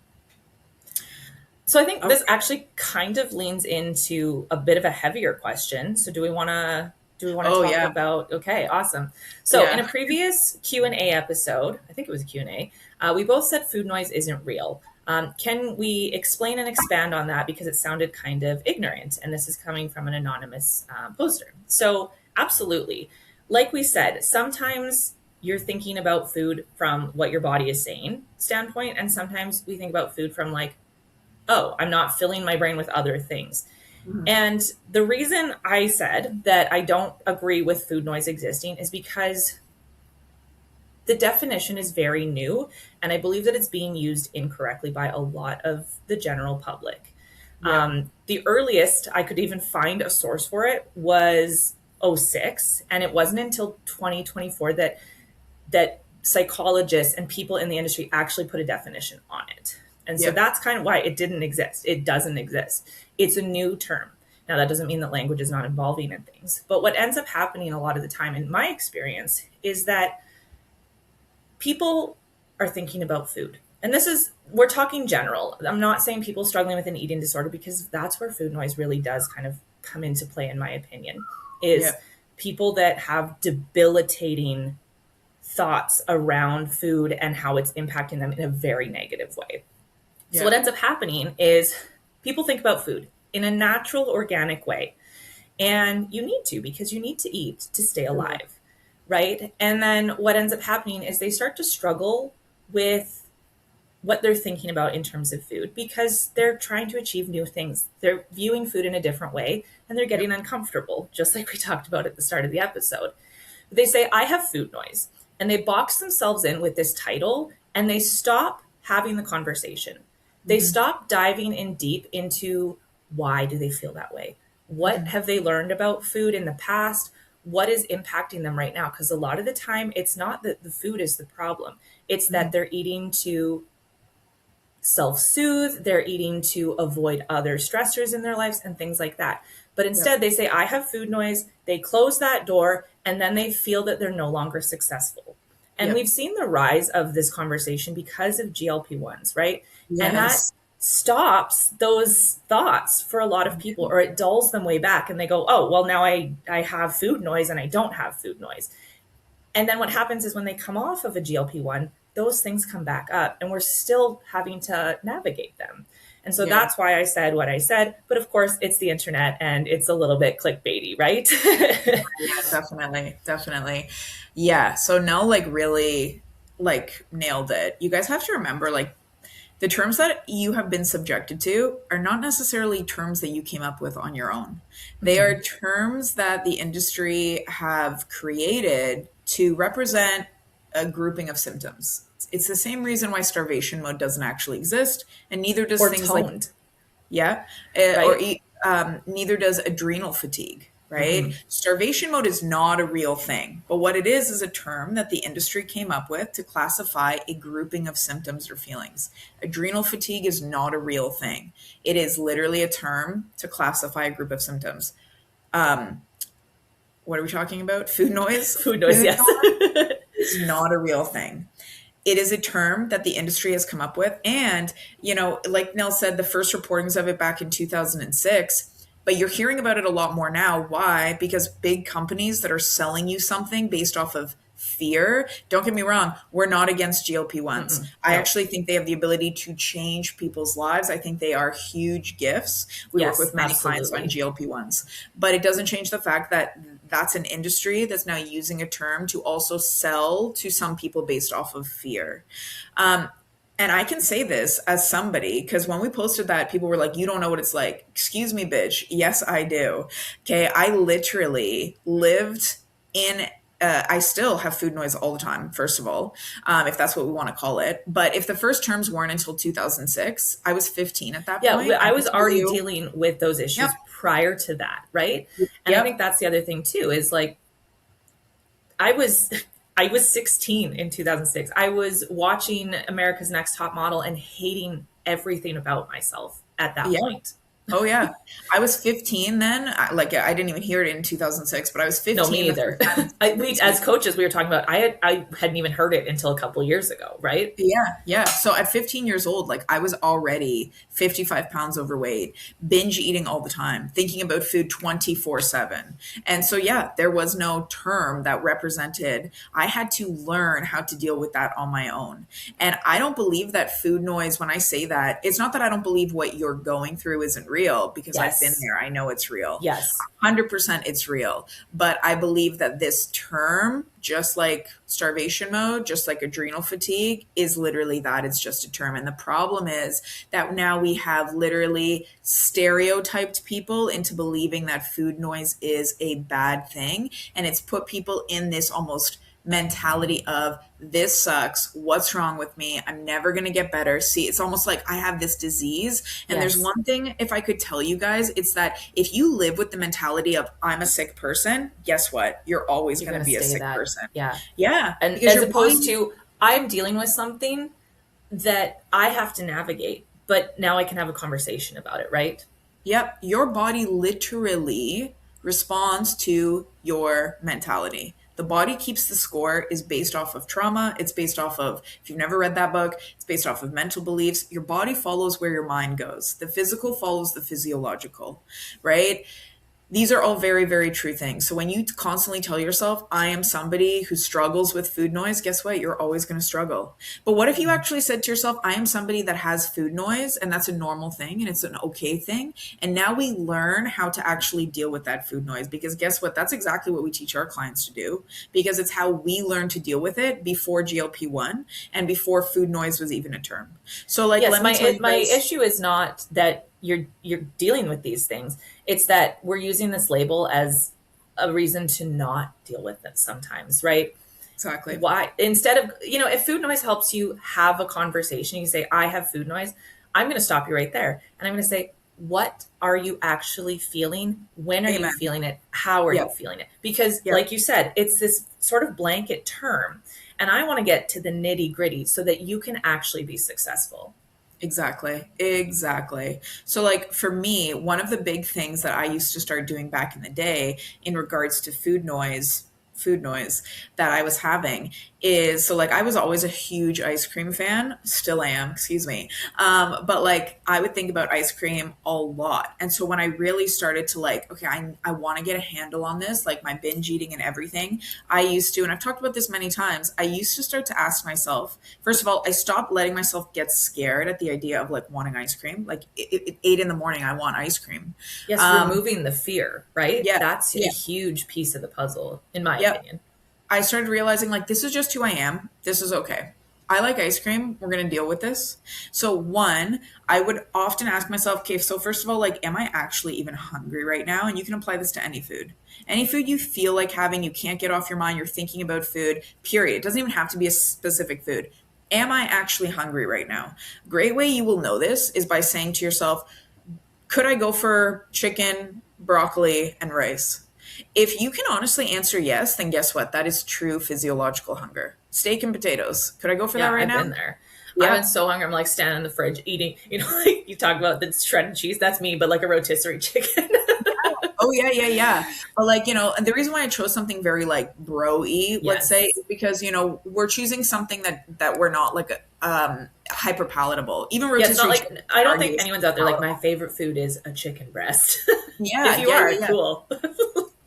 So I think this Okay. actually kind of leans into a bit of a heavier question. So do we want to Oh, talk yeah. about, okay, awesome. So in a Yeah. previous Q&A episode, I think it was a Q&A, we both said food noise isn't real. Can we explain and expand on that because it sounded kind of ignorant and this is coming from an anonymous poster. So absolutely. Like we said, sometimes you're thinking about food from what your body is saying standpoint, and sometimes we think about food from like, oh, I'm not filling my brain with other things. Mhm. And the reason I said that I don't agree with food noise existing is because the definition is very new, and I believe that it's being used incorrectly by a lot of the general public. Yeah. The earliest I could even find a source for it was '06, and it wasn't until 2024 that psychologists and people in the industry actually put a definition on it. And so Yeah. that's kind of why it didn't exist. It doesn't exist. It's a new term. Now, that doesn't mean that language is not evolving in things. But what ends up happening a lot of the time, in my experience, is that people are thinking about food. And this is, we're talking general. I'm not saying people struggling with an eating disorder because that's where food noise really does kind of come into play, in my opinion, Yeah. is people that have debilitating thoughts around food and how it's impacting them in a very negative way. So, Yeah. what ends up happening is people think about food in a natural, organic way. And you need to because you need to eat to stay Totally. alive, right? And then what ends up happening is they start to struggle with what they're thinking about in terms of food because they're trying to achieve new things. They're viewing food in a different way and they're Yeah. getting uncomfortable, just like we talked about at the start of the episode. They say, I have food noise. And they box themselves in with this title and they stop having the conversation. They Hmm. stop diving in deep into why do they feel that way? What Hmm. have they learned about food in the past? What is impacting them right now? Because a lot of the time, it's not that the food is the problem, it's Hmm. that they're eating to self soothe, they're eating to avoid other stressors in their lives and things like that. But Yeah. instead, they say, I have food noise, they close that door, and then they feel that they're no longer successful. And Yeah. we've seen the rise of this conversation because of GLP-1s, right? And that Yes. stops those thoughts for a lot of people, or it dulls them way back, and they go, oh, well, now I have food noise and I don't have food noise. And then what happens is when they come off of a GLP-1, those things come back up and we're still having to navigate them. And so Yeah. that's why I said what I said. But of course, it's the internet and it's a little bit clickbaity, right? Yeah, definitely. Definitely. Yeah. So Nell like really like nailed it. You guys have to remember like the terms that you have been subjected to are not necessarily terms that you came up with on your own. They are terms that the industry have created to represent. a grouping of symptoms. It's the same reason why starvation mode doesn't actually exist, and neither does Or things like, toned, yeah, right? neither does adrenal fatigue, right? Mm-hmm. Starvation mode is not a real thing, but what it is a term that the industry came up with to classify a grouping of symptoms or feelings. Adrenal fatigue is not a real thing. It is literally a term to classify a group of symptoms. Um, what are we talking about? Food noise? Food noise, Food yes. noise is not a real thing. It is a term that the industry has come up with. And, like Nell said, the first reportings of it back in 2006, but you're hearing about it a lot more now. Why? Because big companies that are selling you something based off of fear, don't get me wrong, we're not against GLP-1s. I No. actually think they have the ability to change people's lives. I think they are huge gifts. We work Yes, with many clients on absolutely. GLP-1s, but it doesn't change the fact that that's an industry that's now using a term to also sell to some people based off of fear. Um, and I can say this as somebody, because when we posted that, people were like, you don't know what it's like. Excuse me, bitch. Yes, I do. Okay. I literally lived in, I still have food noise all the time, first of all, if that's what we want to call it. But if the first terms weren't until 2006, I was 15 at that Yeah, point. I I can was tell already you, dealing with those yep, issues prior to that, right? And I think yep, that's the other thing too is like I was I was 16 in 2006. I was watching America's Next Top Model and hating everything about myself at that yeah. point. Oh yeah, I was 15 then. I didn't even hear it in 2006, but I was No, me 15 the first neither. time We somebody as coaches we were talking about I hadn't even heard it until a couple years ago, right? Yeah, yeah. So at 15 years old, like I was already 55 pounds overweight, binge eating all the time, thinking about food 24/7. And so, yeah, there was no term that represented, I had to learn how to deal with that on my own. And I don't believe that food noise, when I say that, it's not that I don't believe what you're going through isn't real because I've been Yes. there. I know it's real. Yes. 100% it's real. But I believe that this term, just like starvation mode, just like adrenal fatigue, is literally that. It's just a term. And the problem is that now we have literally stereotyped people into believing that food noise is a bad thing. And it's put people in this almost mentality of this sucks. What's wrong with me? I'm never going to get better. See, it's almost like I have this disease. And there's Yes. one thing, if I could tell you guys, it's that if you live with the mentality of I'm a sick person, guess what? You're always You're going going to to be a stay sick that. person. Yeah. Yeah, And because as your opposed body, to I'm dealing with something that I have to navigate, but now I can have a conversation about it, right? yep, your body literally responds to your mentality. The body keeps the score is based off of trauma. It's based off of, if you've never read that book, it's based off of mental beliefs. Your body follows where your mind goes. The physical follows the physiological, right? These are all very, very true things. So when you constantly tell yourself, I am somebody who struggles with food noise, guess what? You're always going to struggle. But what if you actually said to yourself, I am somebody that has food noise and that's a normal thing and it's an okay thing. And now we learn how to actually deal with that food noise because guess what? That's exactly what we teach our clients to do because it's how we learn to deal with it before GLP-1 and before food noise was even a term. So like, Yes, let me tell you my guys, issue is not that you're dealing with these things. It's that we're using this label as a reason to not deal with it sometimes, right? exactly. Why instead of, if food noise helps you have a conversation, you say I have food noise, I'm going to stop you right there and I'm going to say what are you actually feeling? When are you Amen. feeling it? How are you Yep. feeling it? Because Yep. like you said, it's this sort of blanket term and I want to get to the nitty gritty so that you can actually be successful. Exactly. Exactly. So, like, for me, one of the big things that I used to start doing back in the day in regards to food noise that I was having is so, like, I was always a huge ice cream fan, still am, excuse me. But, like, I would think about ice cream a lot. And so, when I really started to, like, okay, I want to get a handle on this, like my binge eating and everything, I used to, and I've talked about this many times, I used to start to ask myself, first of all, I stopped letting myself get scared at the idea of like wanting ice cream. Like 8 in the morning, I want ice cream. Yes, Um, removing the fear, right? yeah, That's a yeah, huge piece of the puzzle, in my yeah. opinion. I started realizing like this is just who I am. This is okay. I like ice cream. We're going to deal with this. So, one, I would often ask myself, okay, so first of all, like, am I actually even hungry right now? And you can apply this to any food. Any food you feel like having, you can't get off your mind, you're thinking about food, period. It doesn't even have to be a specific food. Am I actually hungry right now? Great way you will know this is by saying to yourself, could I go for chicken, broccoli, and rice? If you can honestly answer yes, then guess what? That is true physiological hunger. Steak and potatoes. Could I go for that Yeah, right I've now? been there. I've been Yeah. so hungry. I'm like standing in the fridge eating, like you talk about the shredded cheese. That's me, but like a rotisserie chicken. Oh yeah, yeah, yeah. But like, and the reason why I chose something very like bro-y, let's say, Yes. is because, we're choosing something that we're not like hyper palatable. Even Yeah, it's not rotisserie like chicken, I I would don't argue, think is anyone's out there like my palatable. favorite food is a chicken breast. If Yeah, you yeah, are, yeah, yeah. cool.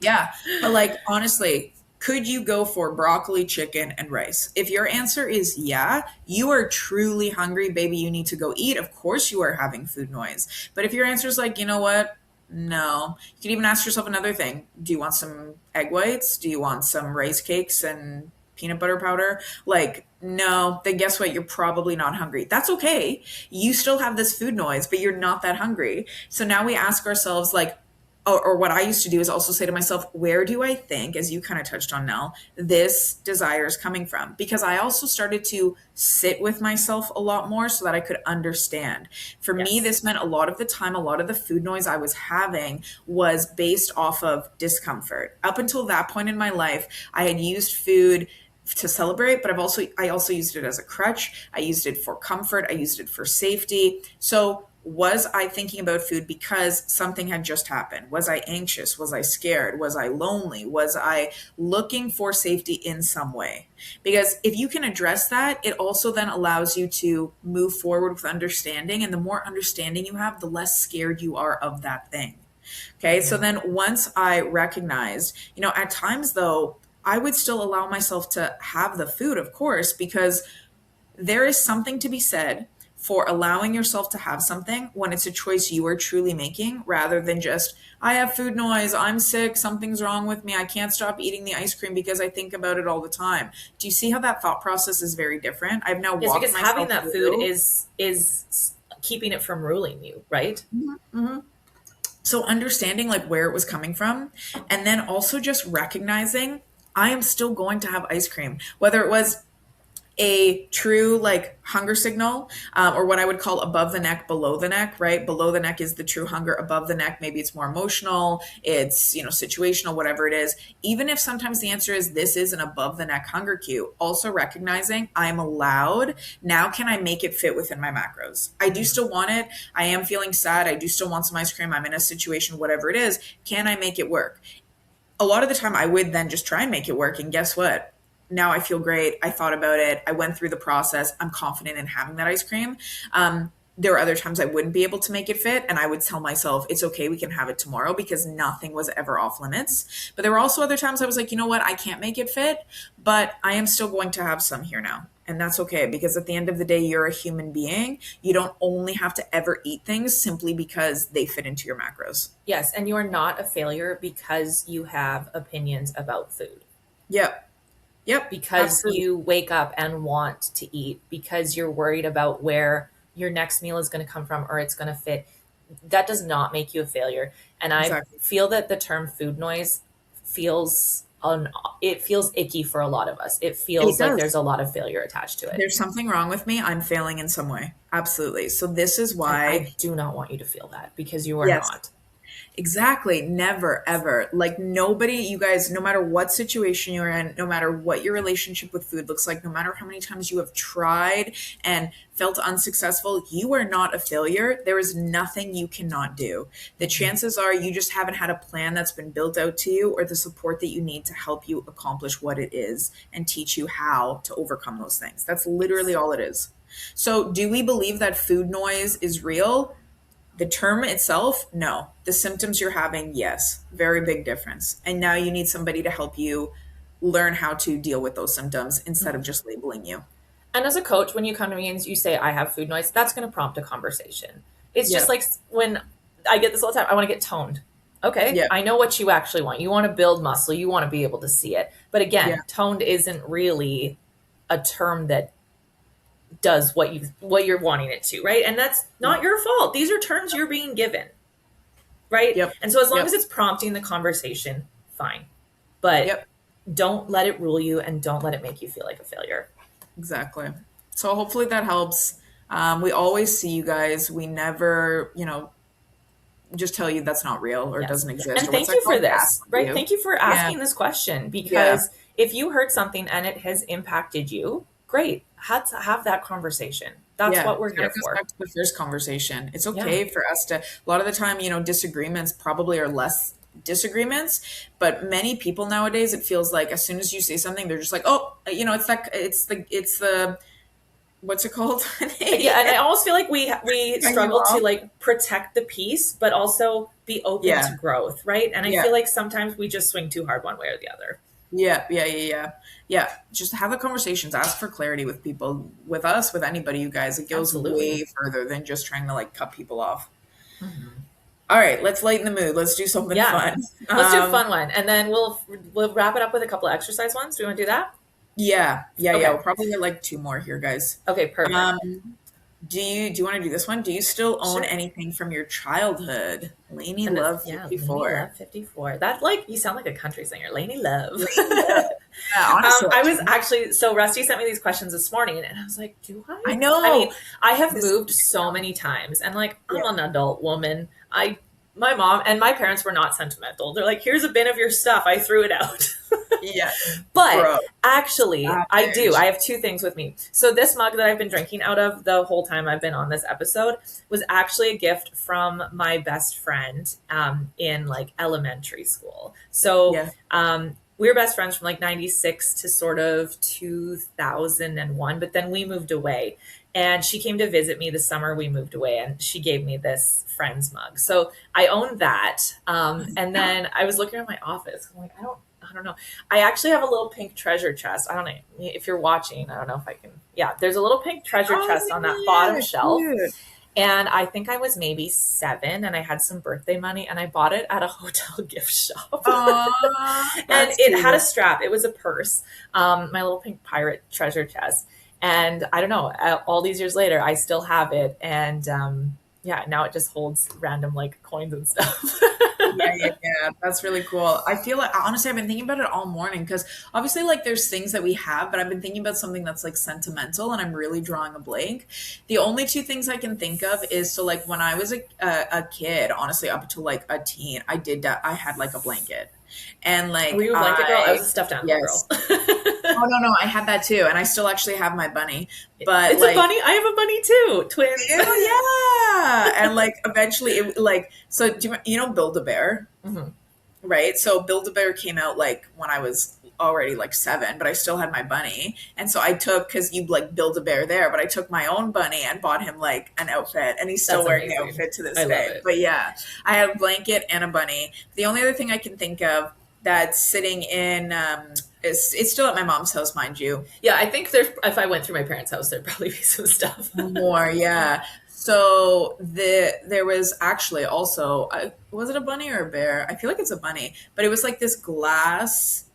Yeah. But like honestly, could you go for broccoli, chicken, and rice? If your answer is yeah, you are truly hungry, baby. You need to go eat. Of course, you are having food noise. But if your answer is like, you know what? No. You can even ask yourself another thing. Do you want some egg whites? Do you want some rice cakes and peanut butter powder? Like, no, then guess what? You're probably not hungry. That's okay. You still have this food noise, but you're not that hungry. So now we ask ourselves, like, or what I used to do is also say to myself, where do I think, as you kind of touched on, Nell, this desire is coming from? Because I also started to sit with myself a lot more so that I could understand. For me, Yes. this meant a lot of the time, a lot of the food noise I was having was based off of discomfort. Up until that point in my life, I had used food to celebrate, but I also used it as a crutch. I used it for comfort. I used it for safety. So was I thinking about food because something had just happened? Was I anxious? Was I scared? Was I lonely? Was I looking for safety in some way? Because if you can address that, it also then allows you to move forward with understanding. And the more understanding you have, the less scared you are of that thing. Okay. So Mhm. then once I recognized, at times though, I would still allow myself to have the food, of course, because there is something to be said for allowing yourself to have something when it's a choice you are truly making rather than just, I have food noise, I'm sick, something's wrong with me, I can't stop eating the ice cream because I think about it all the time. Do you see how that thought process is very different? I've now Yes, walked because having myself that food through. is keeping it from ruling you, right? Mhm, mhm. So understanding like where it was coming from, and then also just recognizing I am still going to have ice cream, whether it was a true like hunger signal, or what I would call above the neck, below the neck, right? Below the neck is the true hunger. Above the neck, maybe it's more emotional, it's, situational, whatever it is. Even if sometimes the answer is this is an above the neck hunger cue, also recognizing I'm allowed. Now, can I make it fit within my macros? I do Mhm. still want it. I am feeling sad. I do still want some ice cream. I'm in a situation, whatever it is. Can I make it work? A lot of the time I would then just try and make it work. And guess what? Now I feel great. I thought about it. I went through the process. I'm confident in having that ice cream. There were other times I wouldn't be able to make it fit, and I would tell myself, it's okay, we can have it tomorrow because nothing was ever off limits. But there were also other times I was like, you know what, I can't make it fit, but I am still going to have some here now. And that's okay because at the end of the day, you're a human being. You don't only have to ever eat things simply because they fit into your macros. Yes, and you are not a failure because you have opinions about food. Yep. Yep. Because Absolutely. you wake up and want to eat, because you're worried about where your next meal is going to come from or it's going to fit. That does not make you a failure. And I Exactly. feel that the term food noise feels it feels icky for a lot of us. It It feels like there's does. a lot of failure attached to it. There's something wrong with me. I'm failing in some way. Absolutely. So this is And I why, do not want you to feel that because you are yes, not. exactly. Never, ever. Like nobody, you guys, no matter what situation you're in, no matter what your relationship with food looks like, no matter how many times you have tried and felt unsuccessful, you are not a failure. There is nothing you cannot do. The Mhm. chances are you just haven't had a plan that's been built out to you or the support that you need to help you accomplish what it is and teach you how to overcome those things. That's literally all it is. So, do we believe that food noise is real? The term itself, no. The symptoms you're having, yes. Very big difference. And now you need somebody to help you learn how to deal with those symptoms instead of Mhm. just labeling you. And as a coach, when you come to me and you say, I have food noise, that's going to prompt a conversation. It's just Yeah. like when I get this all the time, I want to get toned. Okay, Yeah. I know what you actually want. You want to build muscle, you want to be able to see it. But Yeah. again, toned isn't really a term that does what you're wanting it to, right? And that's not your fault. These are terms you're being given, right? Yep. And so as long Yep. as it's prompting the conversation, fine. But Yep. don't let it rule you and don't let it make you feel like a failure. Exactly. So hopefully that helps. We always see you guys. We never, just tell you that's not real or Yes. doesn't exist And or what's thank that you for called? this, Gaslight right? you. Thank you for Yeah. asking this question, Yeah. because if you heard something and it has impacted you, great. Have that conversation. That's Yeah, what we're kind here of goes for. back to the first conversation. It's Yeah. okay for us to, a lot of the time, disagreements probably are less disagreements, but many people nowadays, it feels like as soon as you say something, they're just like, oh, it's the, what's it called? Yeah, and I almost feel like we Cut you struggle to off. like protect the peace, but also be open Yeah, to growth, right? And I yeah, feel like sometimes we just swing too hard one way or the other. yeah, yeah, yeah, yeah. Yeah, just have the conversations, ask for clarity with people, with us, with anybody, you guys. It goes Absolutely. way further than just trying to like cut people off. Mhm. All right, let's lighten the mood. Let's do something Yeah. fun. Let's do a fun one, and then we'll wrap it up with a couple of exercise ones. Do you want to do that? Yeah, yeah, yeah. Okay. We'll probably get like two more here, guys. Okay. Perfect. Um, do you want to do this one? Do you still own Sure. anything from your childhood? Laney And this, Love yeah, Lainey 54. Love 54. That, like, you sound like a country singer. Lainey Love. Laney Love. Yeah, honestly, I was actually, so Rusty sent me these questions this morning, and I was like, do I? I I mean, know I have this. moved so many times, and like, Yeah, I'm an adult woman. My mom and my parents were not sentimental. They're like, here's a bin of your stuff. I threw it out. yeah, But bro. actually, I do. Savage. I have two things with me. So this mug that I've been drinking out of the whole time I've been on this episode was actually a gift from my best friend in like elementary school. So Yeah, we were best friends from like 96 to sort of 2001, but then we moved away. And she came to visit me the summer we moved away, and she gave me this friend's mug. So I own that. And then I was looking at my office. I'm like, I don't know. I actually have a little pink treasure chest. I don't know if you're watching. I don't know if I can. Yeah, there's a little pink treasure oh chest on that bottom yeah, shelf. cute. And I think I was maybe 7 and I had some birthday money and I bought it at a hotel gift shop. Aw, And that's it had a cute. strap. It was a purse, my little pink pirate treasure chest. And I don't know, all these years later, I still have it. And yeah, now it just holds random like coins and stuff. Yeah, yeah, yeah. That's really cool. I feel like honestly, I've been thinking about it all morning because obviously, like, there's things that we have, but I've been thinking about something that's like sentimental, and I'm really drawing a blank. The only two things I can think of is so like when I was a kid, honestly, up until like a teen, I did that. I had like a blanket, and Were like you a blanket girl? I was a stuffed animal yes. girl. Oh no, no, I had that too, and I still actually have my bunny, but It's a like bunny. I have a bunny too. Twins. ew, yeah. And like eventually it like so do you know Build a Bear? Hmm. Right? So Build a Bear came out like when I was already like 7, but I still had my bunny. And so I took because you like Build a Bear there, but I took my own bunny and bought him like an outfit, and he's still That's wearing the amazing. outfit to this I love day. it. But yeah, I have a blanket and a bunny. The only other thing I can think of that's sitting in it's still at my mom's house, mind you. Yeah, I think there's. If I went through my parents' house, there'd probably be some stuff. More, yeah. So there was actually also was it a bunny or a bear? I feel like it's a bunny, but it was like this glass.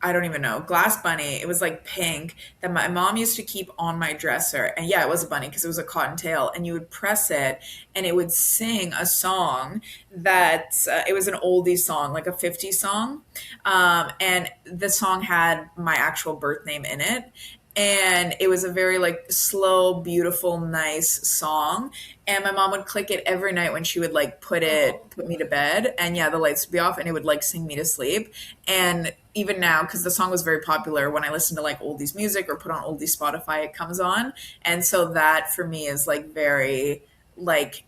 I don't even know, glass bunny. It was like pink that my mom used to keep on my dresser. And yeah, it was a bunny because it was a cotton tail. And you would press it and it would sing a song that it was an oldie song, like a 50s song. And the song had my actual birth name in it. And it was a very like slow, beautiful, nice song. And my mom would click it every night when she would like Oh, put me to bed. And yeah, the lights would be off and it would like sing me to sleep. And even now, because the song was very popular, when I listen to like oldies music or put on oldies Spotify, it comes on. And so that for me is like very like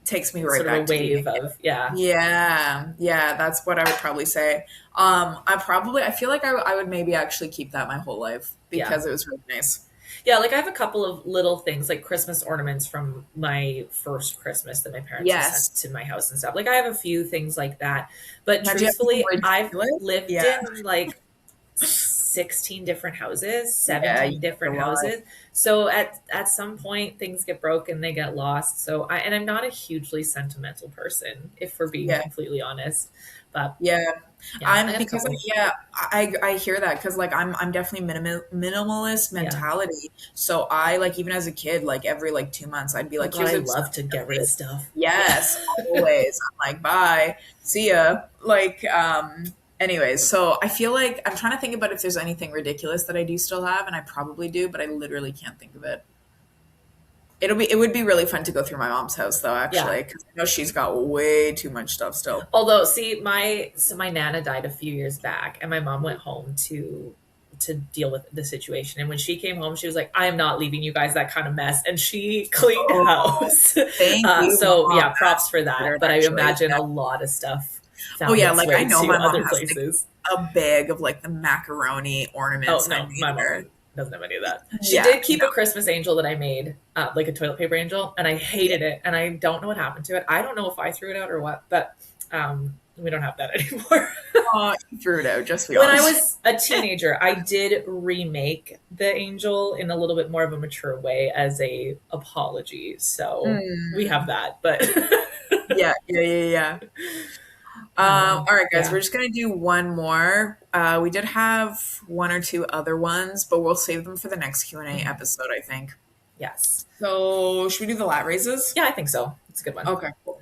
takes me right sort of a back to being wave a kid. of yeah, Yeah, yeah, that's what I would probably say. I feel like I would maybe actually keep that my whole life yeah. because it was really nice. Yeah, like I have a couple of little things like Christmas ornaments from my first Christmas that my parents have sent Yes. to my house and stuff. Like I have a few things like that. But Now, do you have anything truthfully, I've ridiculous? lived Yeah. in like 16 different houses, Yeah, you 17 moved a different lot. houses. So at some point things get broken, they get lost. So I'm not a hugely sentimental person, if we're being Yeah. completely honest. But Yeah. yeah, I I'm got a because couple. yeah, I hear that because like I'm definitely minimalist Yeah. mentality. So I like even as a kid, like every like 2 months, I'd be Oh like, God, here's I a love to get rid of stuff. Yeah. yes, always. I'm like, bye, see ya. Like, anyways, so I feel like I'm trying to think about if there's anything ridiculous that I do still have, and I probably do, but I literally can't think of it. It would be really fun to go through my mom's house though, Yeah. actually, because I know she's got way too much stuff still. Although, see, my nana died a few years back, and my mom went home to deal with the situation. And when she came home, she was like, "I am not leaving you guys that kind of mess," and she cleaned Oh, house. thank you, So mom. yeah, props for that. Considered But I actually. imagine Yeah. a lot of stuff Oh found yeah, its like I way know to my mom other has like places. a bag of like the macaroni Oh ornaments I no, made my mom her. doesn't have any of that. She Yeah, did keep no, a Christmas angel that I made, like a toilet paper angel, and I yeah. hated it, and I don't know what happened to it. I don't know if I threw it out or what, but we don't have that anymore. Oh, you threw it out, just to be When I honest. was a teenager, I did remake the angel in a little bit more of a mature way as a apology. So we have Mm, that, but yeah, yeah, yeah, yeah. All right, guys, yeah, we're just gonna do one more. We did have one or two other ones, but we'll save them for the next Q&A mhm, episode, I think. yes, So, should we do the lat raises? yeah, I think so. It's a good one. Okay, cool.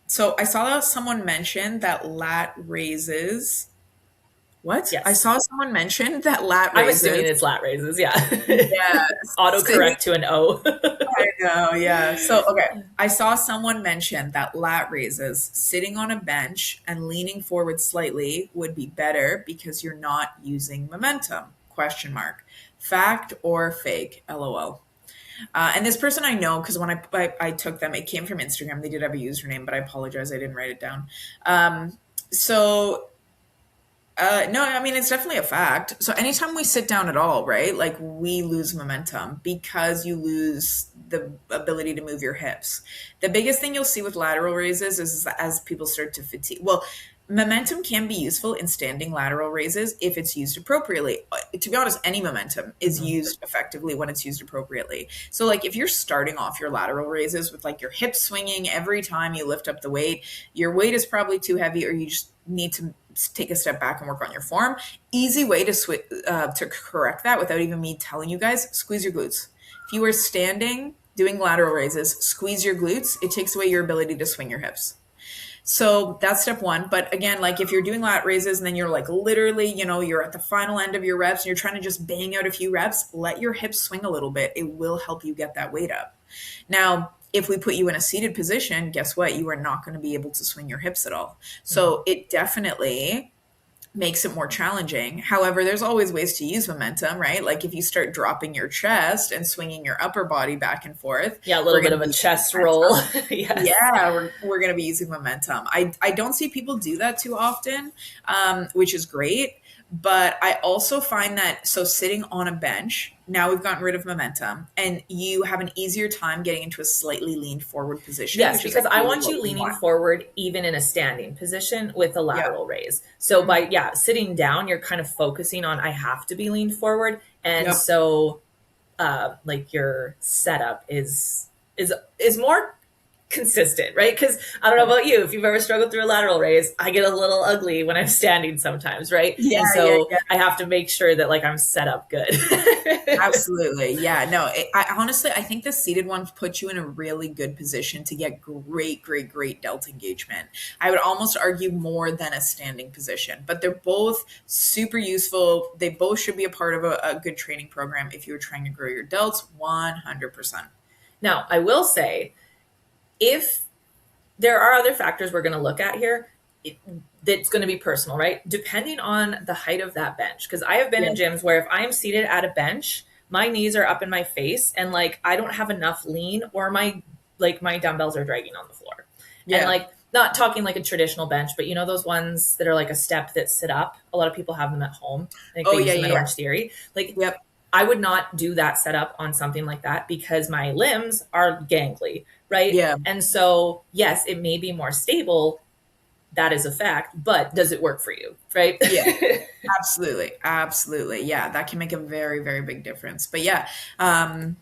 So I saw that someone mentioned that lat raises. What? I Yes, saw someone mention that lat I'm assuming raises. it's lat raises. Yeah, Yes. autocorrect to an O. I know, yeah. So, okay. I saw someone mention that lat raises sitting on a bench and leaning forward slightly would be better because you're not using momentum. Question mark. Fact or fake? LOL. And this person I know because when I took them, it came from Instagram. They did have a username, but I apologize, I didn't write it down. So no, I mean, it's definitely a fact. So anytime we sit down at all, right, like we lose momentum because you lose the ability to move your hips. The biggest thing you'll see with lateral raises is as people start to fatigue. Well, momentum can be useful in standing lateral raises if it's used appropriately. To be honest, any momentum is Mhm. used effectively when it's used appropriately. So, like, if you're starting off your lateral raises with like your hips swinging every time you lift up the weight, your weight is probably too heavy, or you just need to take a step back and work on your form. Easy way to correct that without even me telling you guys: squeeze your glutes. If you are standing doing lateral raises, squeeze your glutes. It takes away your ability to swing your hips. So that's step one. But again, like if you're doing lat raises and then you're like literally, you're at the final end of your reps and you're trying to just bang out a few reps, let your hips swing a little bit. It will help you get that weight up. Now, if we put you in a seated position, guess what? You are not going to be able to swing your hips at all. Mhm. So it definitely makes it more challenging. However, there's always ways to use momentum, right? Like if you start dropping your chest and swinging your upper body back and forth, Yeah, a we're little bit going to of a be using chest roll. momentum. Yes. Yeah, we're going to be using momentum. I don't see people do that too often, which is great. But I also find that so sitting on a bench, now we've gotten rid of momentum and you have an easier time getting into a slightly leaned forward position, Yes, which is because I ideally want what you we leaning want. forward even in a standing position with a Yeah. lateral raise. So by Mhm. yeah, sitting down, you're kind of focusing on I have to be leaned forward. And Yep. so like your setup is more consistent, right? Because I don't know about you, if you've ever struggled through a lateral raise, I get a little ugly when I'm standing sometimes, right? Yeah, And yeah, so yeah. I have to make sure that like I'm set up good. Absolutely. Yeah. No, I honestly, I think the seated ones put you in a really good position to get great, great, great delt engagement. I would almost argue more than a standing position, but they're both super useful. They both should be a part of a good training program if you're trying to grow your delts 100%. Now, I will say, if there are other factors we're going to look at here, it, that's going to be personal, right? Depending on the height of that bench. Because I have been Yeah. in gyms where if I'm seated at a bench, my knees are up in my face and like I don't have enough lean or my dumbbells are dragging on the floor. And Yeah. like not talking like a traditional bench, but you know those ones that are like a step that sit up. A lot of people have them at home. I think Oh, they yeah, use them at yeah, Orange Theory. Like yeah. Yep. I would not do that setup on something like that because my limbs are gangly, right? Yeah. And so, yes, it may be more stable, that is a fact, but does it work for you? Right. Yeah, absolutely. Absolutely. Yeah, that can make a very, very big difference. But yeah, um,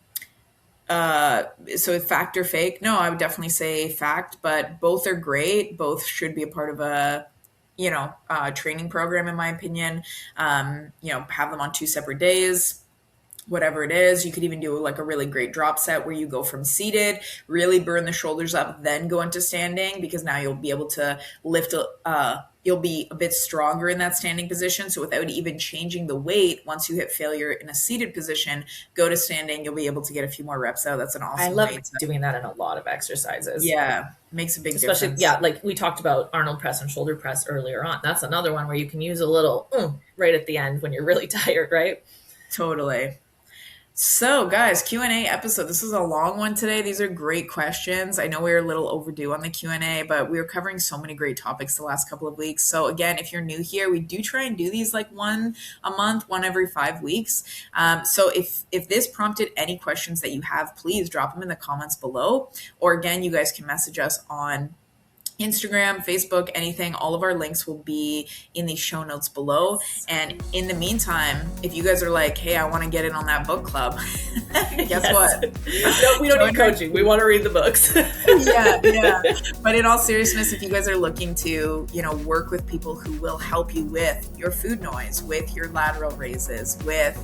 so fact or fake? No, I would definitely say fact, but both are great. Both should be a part of a, training program, in my opinion. Have them on 2 separate days, whatever it is. You could even do like a really great drop set where you go from seated, really burn the shoulders up, then go into standing, because now you'll be able to lift, you'll be a bit stronger in that standing position. So without even changing the weight, once you hit failure in a seated position, go to standing, you'll be able to get a few more reps out. That's an I awesome love way to, doing that in a lot of exercises. yeah, makes a big Especially, difference. yeah, like we talked about Arnold press and shoulder press earlier on. That's another one where you can use a little right at the end when you're really tired, right? Totally. So, guys, Q&A episode. This is a long one today. These are great questions. I know we are a little overdue on the Q&A, but we are covering so many great topics the last couple of weeks. So, again, if you're new here, we do try and do these like one a month, one every 5 weeks. So if this prompted any questions that you have, please drop them in the comments below. Or again, you guys can message us on Instagram, Facebook, anything. All of our links will be in the show notes below. And in the meantime, if you guys are like, hey, I want to get in on that book club, guess what? No, we don't need coaching. We want to read the books. Yeah. But in all seriousness, if you guys are looking to, work with people who will help you with your food noise, with your lateral raises, with,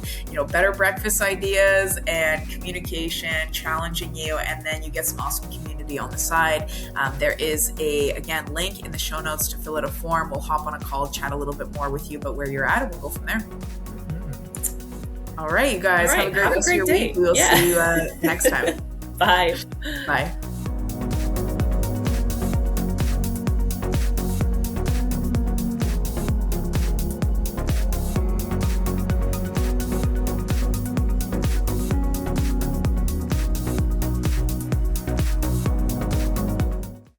better breakfast ideas and communication, challenging you, and then you get some awesome community on the side, there is again, link in the show notes to fill out a form. We'll hop on a call, chat a little bit more with you about where you're at, and we'll go from there. All right, you guys, have a great rest of your week. We'll see you next time. Bye. Bye.